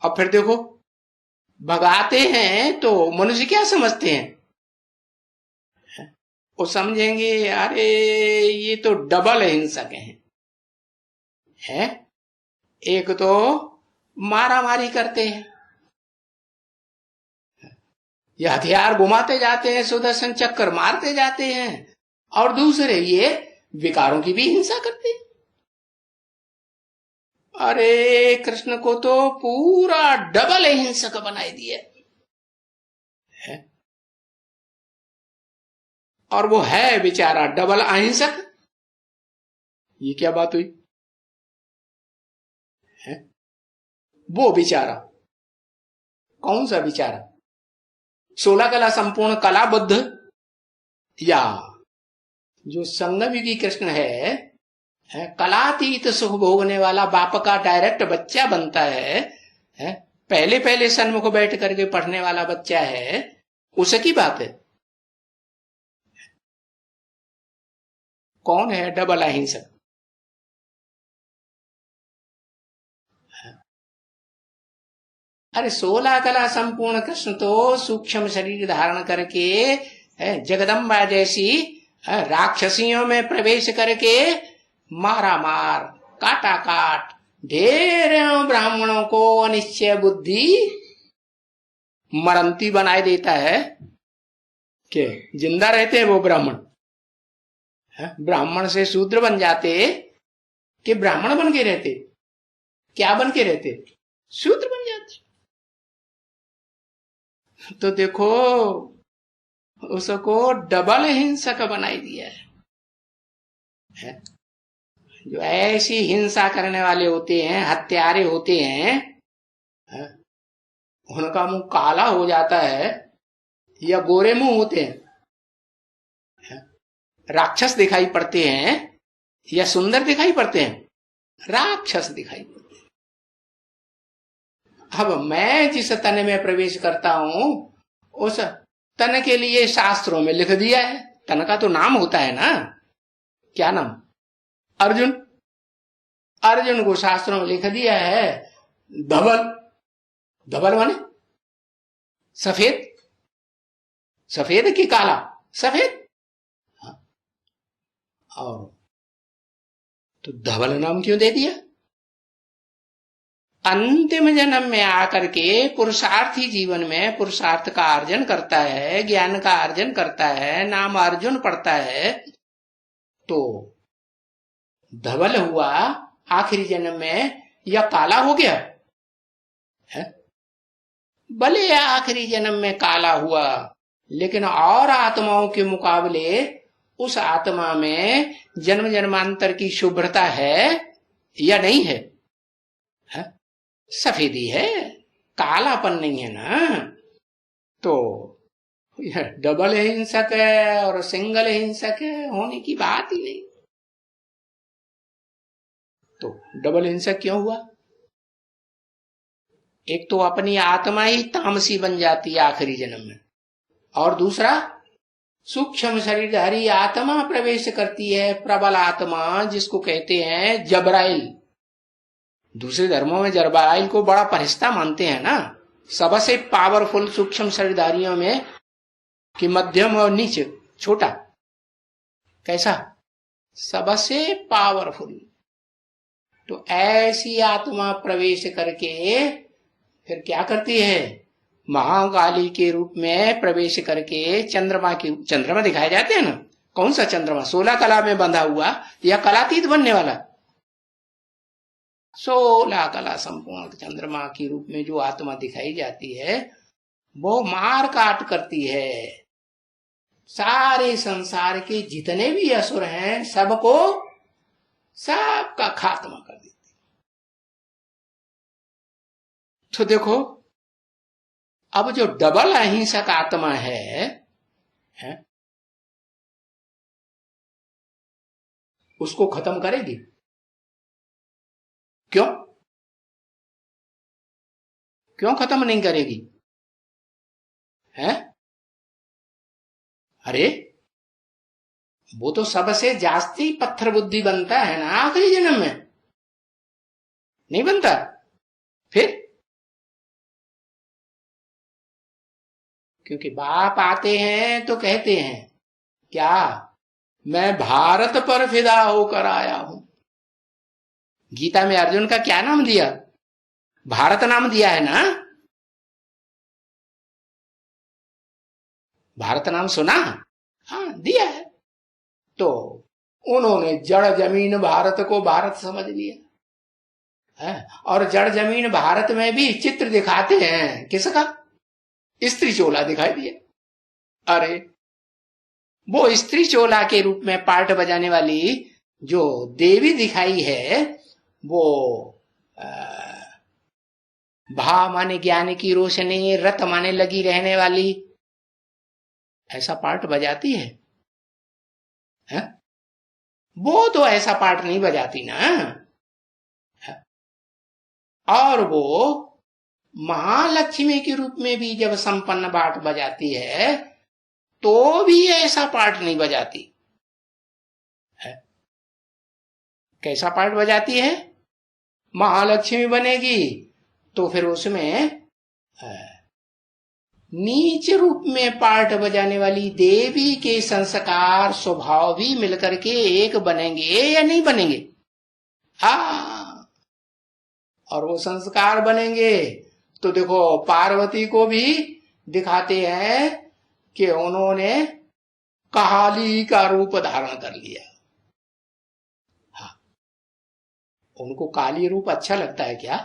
Speaker 1: अब फिर देखो, भगाते हैं तो मनुष्य क्या समझते हैं? वो समझेंगे अरे ये तो डबल हिंसक हैं? एक तो मारा मारी करते हैं, ये हथियार घुमाते जाते हैं, सुदर्शन चक्कर मारते जाते हैं, और दूसरे ये विकारों की भी हिंसा करते हैं। अरे कृष्ण को तो पूरा डबल हिंसक बनाई दिया है। और वो है बेचारा डबल अहिंसक। ये क्या बात हुई है? वो बेचारा कौन सा बेचारा? 16 कला संपूर्ण कलाबद्ध, या जो संगमयुगी कृष्ण है, कलातीत सुख भोगने वाला, बाप का डायरेक्ट बच्चा बनता है, पहले पहले सन्मुख बैठ करके पढ़ने वाला बच्चा है, उसकी बात है। कौन है डबल अहिंसक? अरे 16 कला संपूर्ण कृष्ण तो सूक्ष्म शरीर धारण करके जगदम्बा जैसी राक्षसियों में प्रवेश करके मारा मार, काटा काट, ढेरों ब्राह्मणों को अनिश्चय बुद्धि मरंती बनाए देता है। कि जिंदा रहते हैं वो ब्राह्मण, ब्राह्मण से शूद्र बन जाते कि ब्राह्मण बन के रहते? क्या बन के रहते? शूद्र बन जाते। तो देखो, उसको डबल हिंसक बनाई दिया है। जो ऐसी हिंसा करने वाले होते हैं, हत्यारे होते हैं, उनका मुंह काला हो जाता है या गोरे मुंह होते हैं? राक्षस दिखाई पड़ते हैं या सुंदर दिखाई पड़ते हैं? राक्षस दिखाई पड़ते हैं। अब मैं जिस तन में प्रवेश करता हूं, उस तन के लिए शास्त्रों में लिख दिया है, तन का तो नाम होता है ना। क्या नाम? अर्जुन। अर्जुन को शास्त्रों में लिख दिया है धवल। धवल माने सफेद, सफेद की काला? सफेद। और तो धवल नाम क्यों दे दिया? अंतिम जन्म में आकर के पुरुषार्थी जीवन में पुरुषार्थ का अर्जन करता है, ज्ञान का अर्जन करता है, नाम अर्जुन पढ़ता है, तो धवल हुआ आखिरी जन्म में या काला हो गया है? भले आखिरी जन्म में काला हुआ, लेकिन और आत्माओं के मुकाबले उस आत्मा में जन्म जन्मांतर की शुभ्रता है या नहीं है? सफेदी है, कालापन नहीं है ना। तो यह डबल हिंसक है और सिंगल हिंसक है, होने की बात ही नहीं। तो डबल हिंसक क्यों हुआ? एक तो अपनी आत्मा ही तामसी बन जाती है आखिरी जन्म में, और दूसरा सूक्ष्म शरीरधारी आत्मा प्रवेश करती है, प्रबल आत्मा, जिसको कहते हैं जबराइल। दूसरे धर्मों में जबराइल को बड़ा फरिश्ता मानते हैं ना, सबसे पावरफुल सूक्ष्म शरीरधारियों में, कि मध्यम और नीचे छोटा, कैसा? सबसे पावरफुल। तो ऐसी आत्मा प्रवेश करके फिर क्या करती है? महाकाली के रूप में प्रवेश करके चंद्रमा दिखाए जाते हैं ना। कौन सा चंद्रमा? 16 कला में बंधा हुआ या कलातीत बनने वाला? 16 कला संपूर्ण चंद्रमा के रूप में जो आत्मा दिखाई जाती है, वो मार काट करती है, सारे संसार के जितने भी असुर हैं सबका खात्मा कर देती। तो देखो, अब जो डबल अहिंसक आत्मा है उसको खत्म करेगी। क्यों खत्म नहीं करेगी? अरे वो तो सबसे जास्ती पत्थर बुद्धि बनता है ना आखिरी जन्म में, नहीं बनता? फिर क्योंकि बाप आते हैं तो कहते हैं क्या? मैं भारत पर फिदा होकर आया हूं। गीता में अर्जुन का क्या नाम दिया? भारत नाम दिया है ना। भारत नाम सुना? हाँ, दिया है। तो उन्होंने जड़ जमीन भारत को भारत समझ लिया है। और जड़ जमीन भारत में भी चित्र दिखाते हैं, किसका? स्त्री चोला दिखाई दिया। अरे वो स्त्री चोला के रूप में पार्ट बजाने वाली जो देवी दिखाई है, वो भा माने ज्ञान की रोशनी, रत माने लगी रहने वाली, ऐसा पार्ट बजाती है? वो तो ऐसा पार्ट नहीं बजाती ना। और वो महालक्ष्मी के रूप में भी जब संपन्न पाठ बजाती है तो भी ऐसा पाठ नहीं बजाती है। कैसा पाठ बजाती है? महालक्ष्मी बनेगी तो फिर उसमें नीच रूप में पाठ बजाने वाली देवी के संस्कार स्वभाव भी मिलकर के एक बनेंगे या नहीं बनेंगे? हाँ, और वो संस्कार बनेंगे तो देखो पार्वती को भी दिखाते हैं कि उन्होंने काली का रूप धारण कर लिया। हाँ, उनको काली रूप अच्छा लगता है क्या?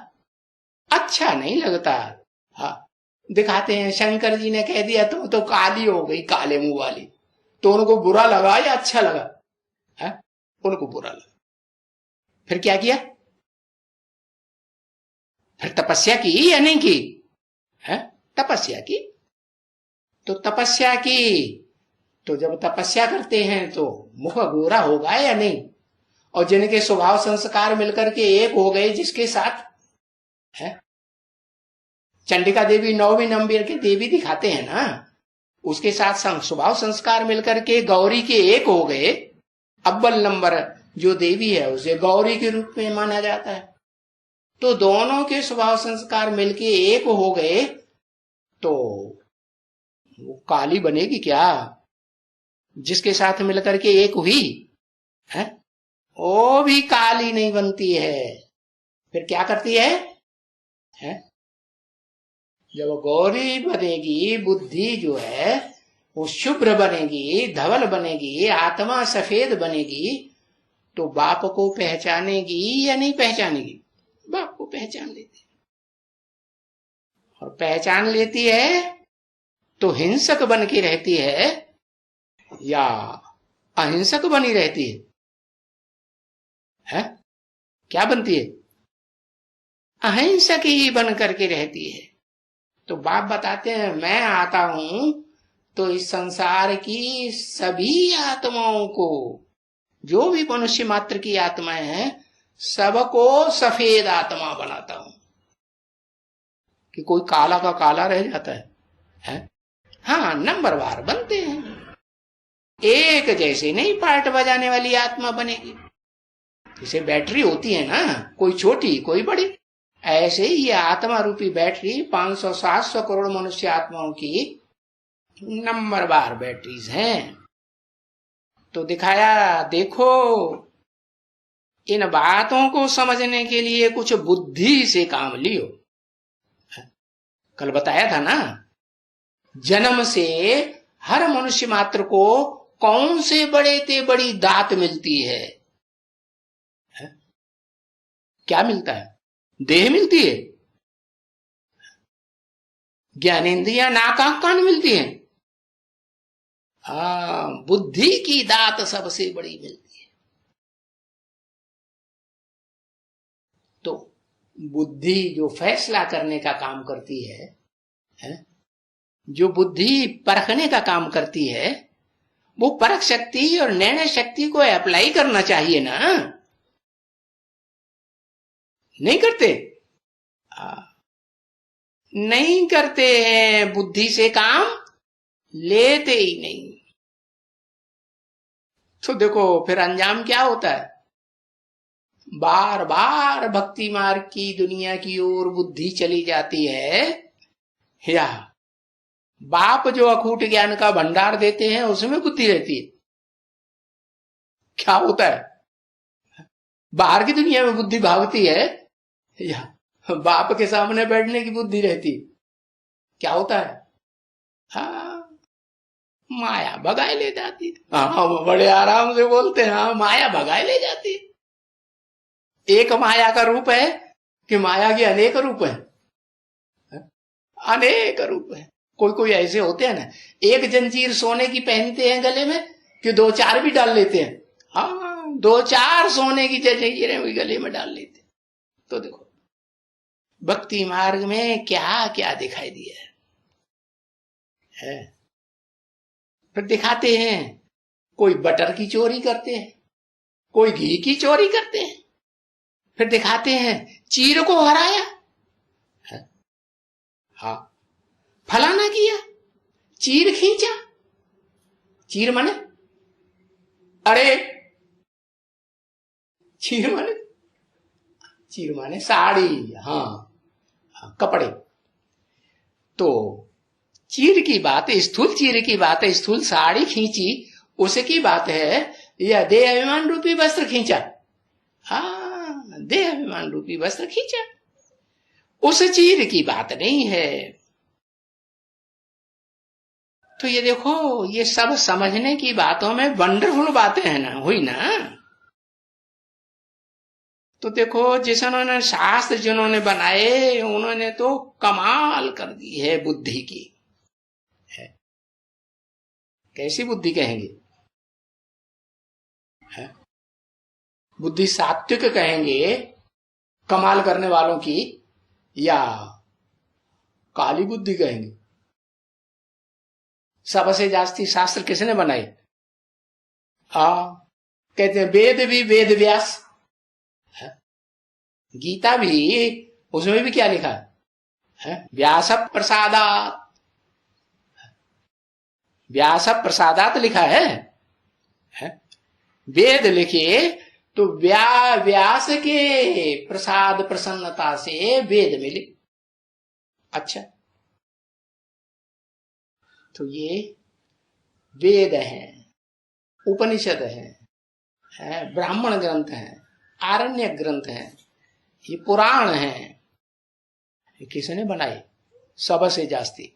Speaker 1: अच्छा नहीं लगता। हाँ, दिखाते हैं शंकर जी ने कह दिया तुम तो काली हो गई, काले मुंह वाली, तो उनको बुरा लगा या अच्छा लगा? है? उनको बुरा लगा। फिर क्या किया? फिर तपस्या की या नहीं की? है? तपस्या की। तो तपस्या की तो जब तपस्या करते हैं तो मुख गोरा होगा या नहीं? और जिनके स्वभाव संस्कार मिलकर के एक हो गए, जिसके साथ है चंडिका देवी 9वीं नंबर के देवी दिखाते हैं ना, उसके साथ स्वभाव संस्कार मिलकर के गौरी के एक हो गए। अव्वल नंबर जो देवी है उसे गौरी के रूप में माना जाता है। तो दोनों के स्वभाव संस्कार मिलके एक हो गए तो वो काली बनेगी क्या? जिसके साथ मिलकर के एक हुई है वो भी काली नहीं बनती है। फिर क्या करती है? है? जब गौरी बनेगी, बुद्धि जो है वो शुभ्र बनेगी, धवल बनेगी, आत्मा सफेद बनेगी, तो बाप को पहचानेगी या नहीं पहचानेगी? बाप को पहचान लेती है। और पहचान लेती है तो हिंसक बन के रहती है या अहिंसक बनी रहती है? क्या बनती है? अहिंसक ही बन करके रहती है। तो बाप बताते हैं मैं आता हूं तो इस संसार की सभी आत्माओं को, जो भी मनुष्य मात्र की आत्माएं हैं, सबको सफेद आत्मा बनाता हूं कि कोई काला का काला रह जाता है? हाँ, नंबरवार बनते हैं। एक जैसे नहीं पार्ट बजाने वाली आत्मा बनेगी। जैसे बैटरी होती है ना, कोई छोटी कोई बड़ी, ऐसे ही ये आत्मा रूपी बैटरी 500-700 करोड़ मनुष्य आत्माओं की नंबरवार बैटरीज हैं। तो दिखाया, देखो इन बातों को समझने के लिए कुछ बुद्धि से काम लियो। कल बताया था ना, जन्म से हर मनुष्य मात्र को कौन से बड़े ते बड़ी दात मिलती है? क्या मिलता है? देह मिलती है, ज्ञानेंद्रियां, नाक, आंख, कान मिलती है। बुद्धि की दात सबसे बड़ी मिलती है। तो बुद्धि जो फैसला करने का काम करती है, जो बुद्धि परखने का काम करती है, वो परख शक्ति और निर्णय शक्ति को अप्लाई करना चाहिए ना। नहीं करते? नहीं करते हैं, बुद्धि से काम लेते ही नहीं। तो देखो फिर अंजाम क्या होता है? बार बार भक्ति मार्ग की दुनिया की ओर बुद्धि चली जाती है, या बाप जो अखूट ज्ञान का भंडार देते हैं उसमें बुद्धि रहती है। क्या होता है? बाहर की दुनिया में बुद्धि भागती है या बाप के सामने बैठने की बुद्धि रहती है? क्या होता है? माया भगाए ले जाती है। हाँ, बड़े आराम से बोलते हैं, हाँ, माया भगाए ले जाती है। एक माया का रूप है कि माया के अनेक रूप है? अनेक रूप है। कोई कोई ऐसे होते हैं ना, एक जंजीर सोने की पहनते हैं गले में कि 2-4 भी डाल लेते हैं। हाँ, 2-4 सोने की जंजीरें भी गले में डाल लेते हैं। तो देखो भक्ति मार्ग में क्या क्या दिखाई दिया है। फिर दिखाते हैं, कोई बटर की चोरी करते हैं, कोई घी की चोरी करते हैं। फिर दिखाते हैं चीर को हराया, हाँ, फलाना किया, चीर खींचा। चीर माने, अरे चीर माने साड़ी, हाँ, कपड़े। तो चीर की बात, स्थूल चीर की बात है, स्थूल साड़ी खींची उसकी बात है, या देह अभिमान रूपी वस्त्र खींचा? हाँ, देह अभिमान रूपी वस्त्र खींचा, उस चीर की बात नहीं है। तो ये देखो, ये सब समझने की बातों में वंडरफुल बातें हैं ना, हुई ना। तो देखो जिन्होंने शास्त्र जिन्होंने बनाए उन्होंने तो कमाल कर दी है बुद्धि की। है कैसी बुद्धि कहेंगे? है बुद्धि सात्विक कहेंगे कमाल करने वालों की, या काली बुद्धि कहेंगे? सबसे जास्ती शास्त्र किसने बनाए? कहते हैं वेद भी वेद व्यास, गीता भी, उसमें भी क्या लिखा है? व्यास प्रसादात, व्यास प्रसादात लिखा है? वेद लिखे तो व्यास के प्रसाद प्रसन्नता से वेद मिले। अच्छा, तो ये वेद हैं, उपनिषद है, ब्राह्मण ग्रंथ हैं, आरण्य ग्रंथ हैं, ये पुराण हैं, किसने बनाई? सबसे जास्ती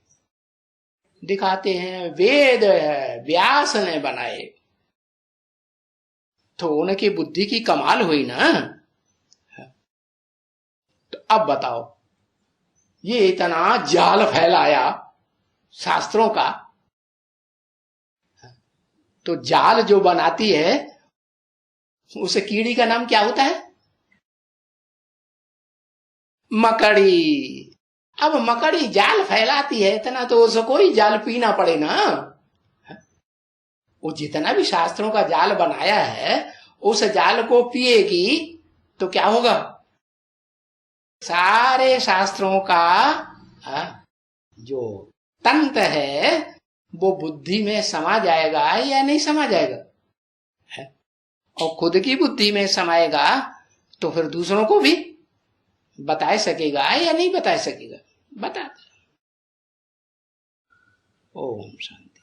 Speaker 1: दिखाते हैं वेद है, व्यास ने बनाए। तो उनकी बुद्धि की कमाल हुई ना। तो अब बताओ, ये इतना जाल फैलाया शास्त्रों का, तो जाल जो बनाती है उस कीड़ी का नाम क्या होता है? मकड़ी। अब मकड़ी जाल फैलाती है इतना, तो उसको ही जाल पीना पड़े ना। वो जितना भी शास्त्रों का जाल बनाया है उस जाल को पिएगी तो क्या होगा? सारे शास्त्रों का जो तंत्र है वो बुद्धि में समा जाएगा या नहीं समा जाएगा? और खुद की बुद्धि में समाएगा तो फिर दूसरों को भी बता सकेगा या नहीं बता सकेगा? बता। ओम शांति।